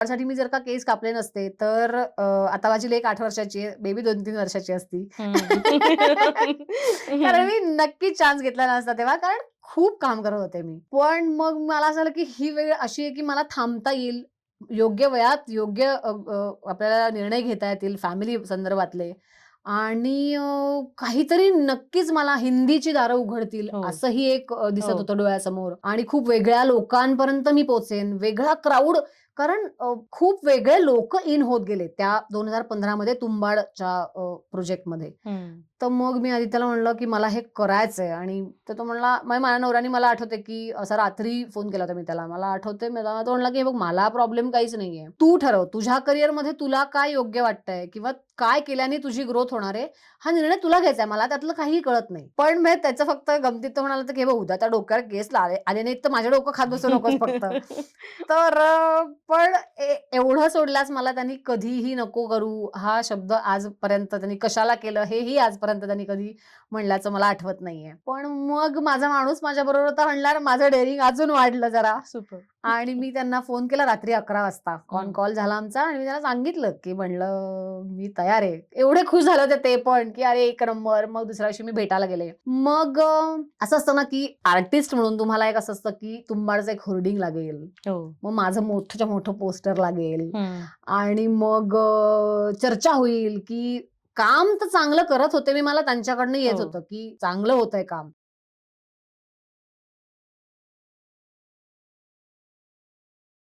त्यासाठी मी जर का केस कापले नसते, तर आता माझी लेक 8 वर्षाची आहे, बेबी 2-3 वर्षाची असती. हं. कारण हं. मी नक्कीच चान्स घेतला नसता तेव्हा, कारण खूप काम करत होते मी. पण मग मला असं झालं, की ही वेळ अशी आहे, की मला थांबता येईल. योग्य वयात योग्य आपल्याला निर्णय घेता येतील फॅमिली संदर्भातले आणि काहीतरी नक्कीच मला हिंदीची दारं उघडतील हो, असंही एक दिसत हो. होतं डोळ्यासमोर आणि खूप वेगळ्या लोकांपर्यंत मी पोहोचेन. वेगळा क्राउड कारण खूप वेगळे लोकं इन होत गेले त्या 2015 मध्ये तुंबाडच्या प्रोजेक्टमध्ये. हं. तर मग मी आदित्यला म्हणलं, की मला हे करायचंय आणि तर तो म्हणला म्हणजे माझ्या नवऱ्याने मला आठवतंय, की असा रात्री फोन केला होता मी त्याला. मला आठवतंय मला तो म्हणला, की "हे बघ मला प्रॉब्लेम काहीच नाहीये. तू ठरव तुझ्या करिअरमध्ये तुला काय योग्य वाटतंय किंवा काय केल्याने तुझी ग्रोथ होणार आहे, हा निर्णय तुला घ्यायचा आहे. मला त्यातलं काहीही कळत नाही." पण म्हणजे त्याचं फक्त गमतीत तो म्हणाला, की "हे बघ उद्या त्या डोक्यावर केस आले आले नाहीत तर माझं डोकं खात बसू नकोस फक्त." तर पण एवढं सोडल्यास मला त्यांनी कधीही नको करू हा शब्द आजपर्यंत त्यांनी कशाला केलं हेही आजपर्यंत त्यांनी कधी म्हणल्याचं मला आठवत नाहीये. पण मग माझा माणूस माझ्याबरोबर होता म्हणल्यावर माझं डेअरिंग अजून वाढलं जरा. सुपर. आणि मी त्यांना फोन केला रात्री 11 वाजता. हं. कॉल झाला आमचा आणि मी त्यांना सांगितलं, की म्हणलं, "मी तयार आहे." एवढे खुश झाले होते ते पण, की "अरे एक नंबर." मग दुसऱ्या दिवशी मी भेटायला गेले. मग असं असतं ना, की आर्टिस्ट म्हणून तुम्हाला एक असं असतं, की तुंबाडचं एक होर्डिंग लागेल. हो. मग माझं मोठंच्या मोठं पोस्टर लागेल हं. आणि मग चर्चा होईल, की काम तर चांगलं करत होते मी. मला त्यांच्याकडनं हो. येत होतं, की चांगलं होतंय काम.